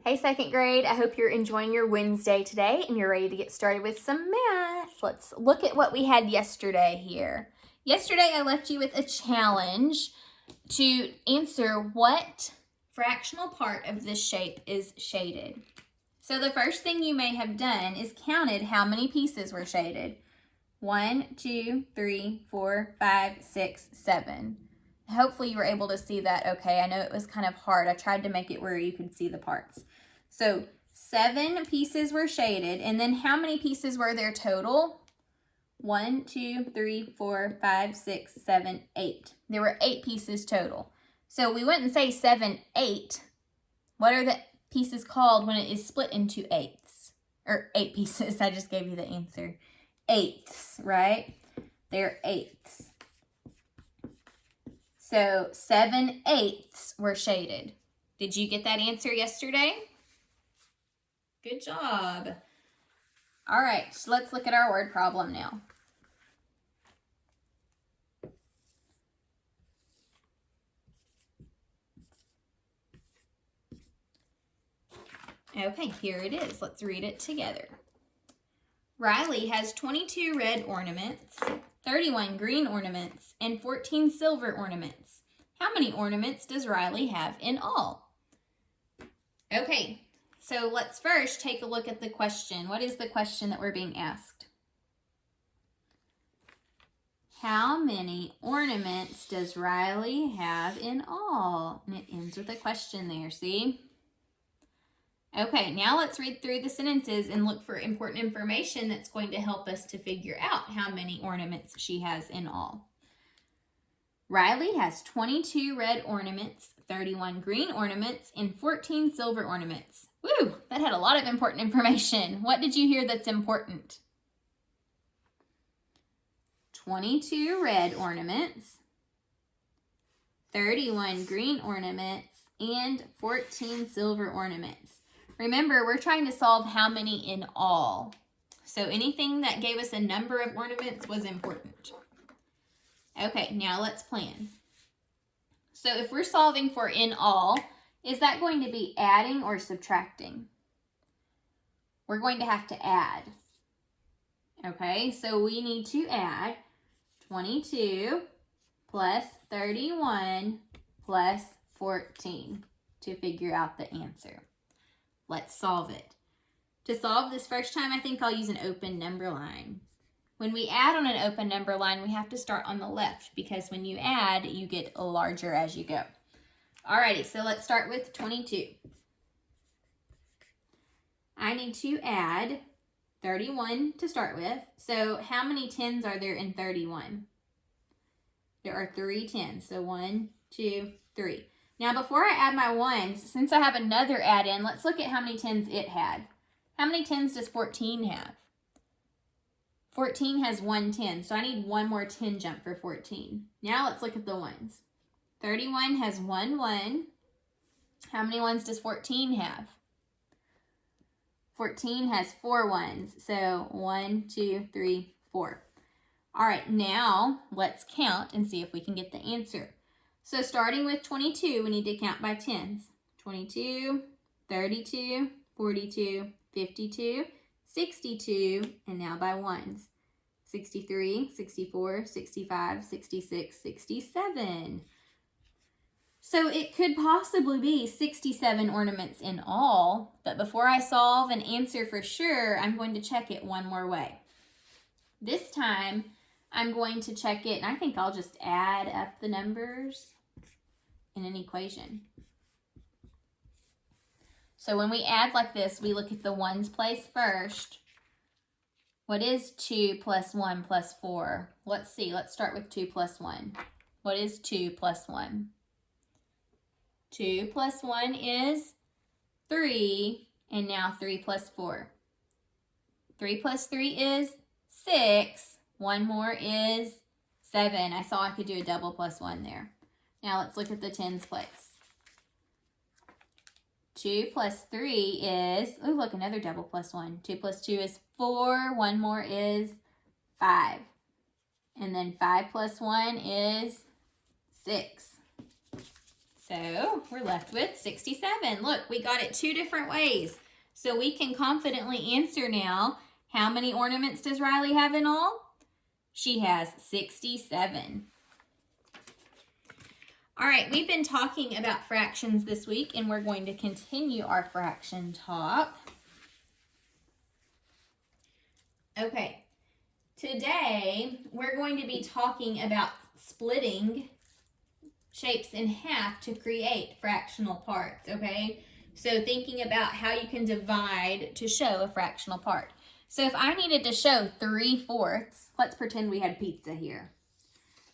Hey, second grade, I hope you're enjoying your Wednesday today and you're ready to get started with some math. Let's look at what we had yesterday here. Yesterday, I left you with a challenge to answer what fractional part of this shape is shaded. So the first thing you may have done is counted how many pieces were shaded. 1, 2, 3, 4, 5, 6, 7. Hopefully you were able to see that okay. I know it was kind of hard. I tried to make it where you could see the parts. So 7 pieces were shaded, and then how many pieces were there total? 1, 2, 3, 4, 5, 6, 7, 8. There were 8 pieces total. So we wouldn't say 7 8. What are the pieces called when it is split into eighths? Or 8 pieces. I just gave you the answer. Eighths, right? They're eighths. So 7 eighths were shaded. Did you get that answer yesterday? Good job. All right, so let's look at our word problem now. Okay, here it is. Let's read it together. Riley has 22 red ornaments, 31 green ornaments, and 14 silver ornaments. How many ornaments does Riley have in all? Okay, so let's first take a look at the question. What is the question that we're being asked? How many ornaments does Riley have in all? And it ends with a question there, see? Okay, now let's read through the sentences and look for important information that's going to help us to figure out how many ornaments she has in all. Riley has 22 red ornaments, 31 green ornaments, and 14 silver ornaments. Woo, that had a lot of important information. What did you hear that's important? 22 red ornaments, 31 green ornaments, and 14 silver ornaments. Remember, we're trying to solve how many in all. So anything that gave us a number of ornaments was important. Okay, now let's plan. So if we're solving for in all, is that going to be adding or subtracting? We're going to have to add. Okay, so we need to add 22 plus 31 plus 14 to figure out the answer. Let's solve it. To solve this first time, I think I'll use an open number line. When we add on an open number line, we have to start on the left because when you add, you get larger as you go. Alrighty, so let's start with 22. I need to add 31 to start with. So how many tens are there in 31? There are 3 tens. So 1, 2, 3. Now, before I add my ones, since I have another add-in, let's look at how many tens it had. How many tens does 14 have? 14 has 1 10, so I need one more 10 jump for 14. Now, let's look at the ones. 31 has 1 1. How many ones does 14 have? 14 has 4 ones, so 1, 2, 3, 4. All right, now let's count and see if we can get the answer. So starting with 22, we need to count by tens. 22, 32, 42, 52, 62, and now by ones. 63, 64, 65, 66, 67. So it could possibly be 67 ornaments in all, but before I solve and answer for sure, I'm going to check it one more way. This time, I'm going to check it, and I think I'll just add up the numbers in an equation. So when we add like this, we look at the ones place first. What is 2 plus 1 plus 4? Let's see. Let's start with 2 plus 1. What is 2 plus 1? 2 plus 1 is 3, and now 3 plus 4. 3 plus 3 is 6. One more is 7. I saw I could do a double plus 1 there. Now let's look at the tens place. 2 plus 3 is, oh look, another double plus 1. 2 plus 2 is 4. One more is 5. And then 5 plus 1 is 6. So we're left with 67. Look, we got it 2 different ways. So we can confidently answer now, how many ornaments does Riley have in all? She has 67. All right, we've been talking about fractions this week, and we're going to continue our fraction talk. Okay, today we're going to be talking about splitting shapes in half to create fractional parts, okay? So thinking about how you can divide to show a fractional part. So if I needed to show 3/4, let's pretend we had pizza here.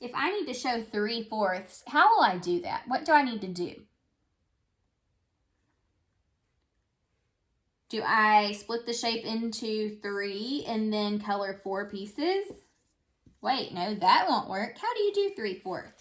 If I need to show 3/4, how will I do that? What do I need to do? Do I split the shape into 3 and then color 4 pieces? Wait, no, that won't work. How do you do 3/4?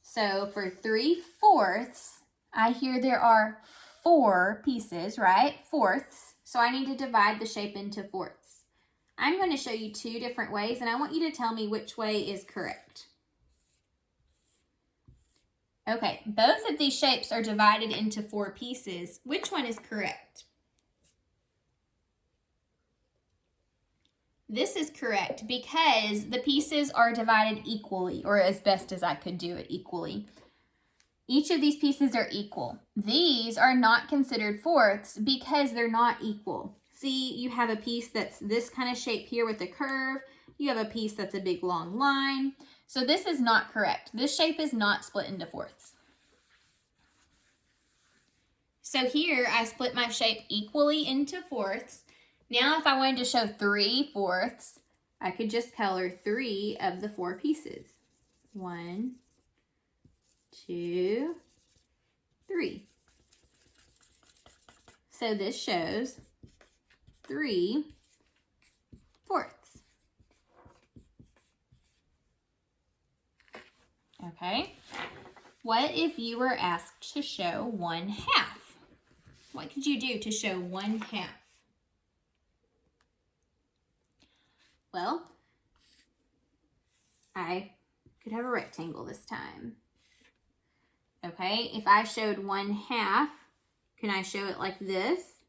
So for 3/4, I hear there are 4 pieces, right? Fourths. So I need to divide the shape into fourths. I'm going to show you 2 different ways, and I want you to tell me which way is correct. Okay, both of these shapes are divided into 4 pieces. Which one is correct? This is correct because the pieces are divided equally, or as best as I could do it equally. Each of these pieces are equal. These are not considered fourths because they're not equal. See, you have a piece that's this kind of shape here with a curve. You have a piece that's a big long line. So this is not correct. This shape is not split into fourths. So here I split my shape equally into fourths. Now if I wanted to show 3/4, I could just color 3 of the 4 pieces. 1, 2, 3. So this shows 3/4. Okay. What if you were asked to show 1/2? What could you do to show 1/2? Well, I could have a rectangle this time. Okay, if I showed 1/2, can I show it like this?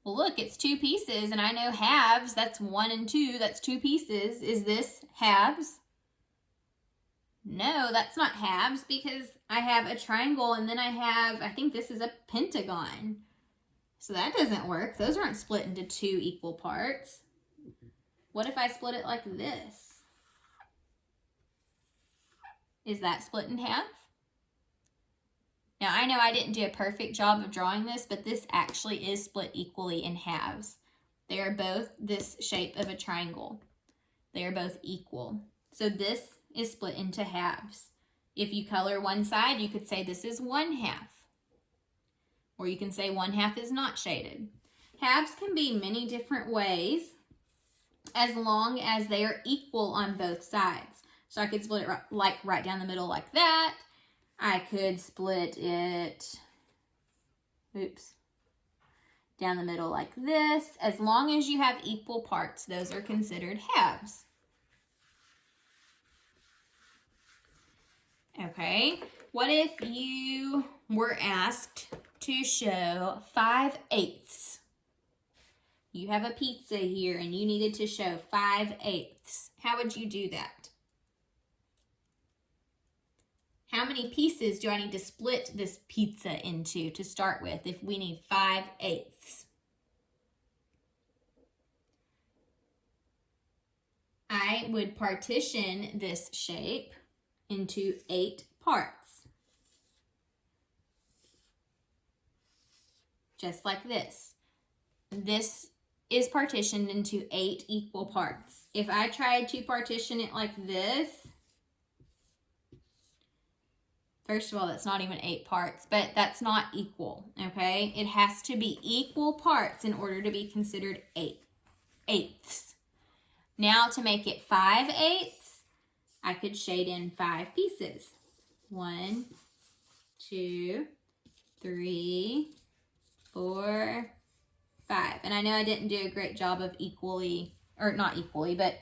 Well, look, it's 2 pieces, and I know halves, that's 1 and 2, that's 2 pieces. Is this halves? No, that's not halves because I have a triangle, and then I think this is a pentagon. So that doesn't work. Those aren't split into 2 equal parts. What if I split it like this? Is that split in half? Now, I know I didn't do a perfect job of drawing this, but this actually is split equally in halves. They are both this shape of a triangle. They are both equal. So this is split into halves. If you color one side, you could say this is 1/2. Or you can say 1/2 is not shaded. Halves can be many different ways as long as they are equal on both sides. So I could split it right down the middle like that. I could split it, down the middle like this. As long as you have equal parts, those are considered halves. Okay, what if you were asked to show 5/8? You have a pizza here and you needed to show 5/8. How would you do that? How many pieces do I need to split this pizza into to start with if we need 5/8? I would partition this shape into 8 parts. Just like this. This is partitioned into 8 equal parts. If I tried to partition it like this, first of all, that's not even 8 parts, but that's not equal, okay? It has to be equal parts in order to be considered 8/8. Now to make it 5/8, I could shade in 5 pieces. 1, 2, 3, 4, 5. And I know I didn't do a great job of not equally, but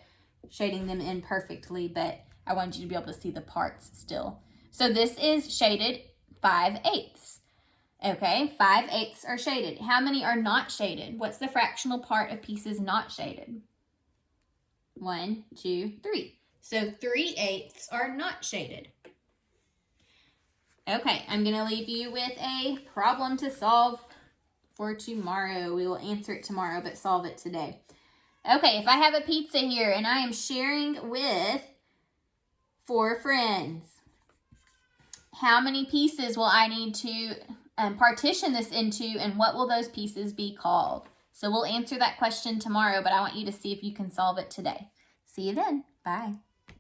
shading them in perfectly, but I wanted you to be able to see the parts still. So this is shaded 5/8. Okay, 5/8 are shaded. How many are not shaded? What's the fractional part of pieces not shaded? 1, 2, 3. So 3/8 are not shaded. Okay, I'm going to leave you with a problem to solve for tomorrow. We will answer it tomorrow, but solve it today. Okay, if I have a pizza here and I am sharing with 4 friends, how many pieces will I need to partition this into, and what will those pieces be called? So we'll answer that question tomorrow, but I want you to see if you can solve it today. See you then. Bye.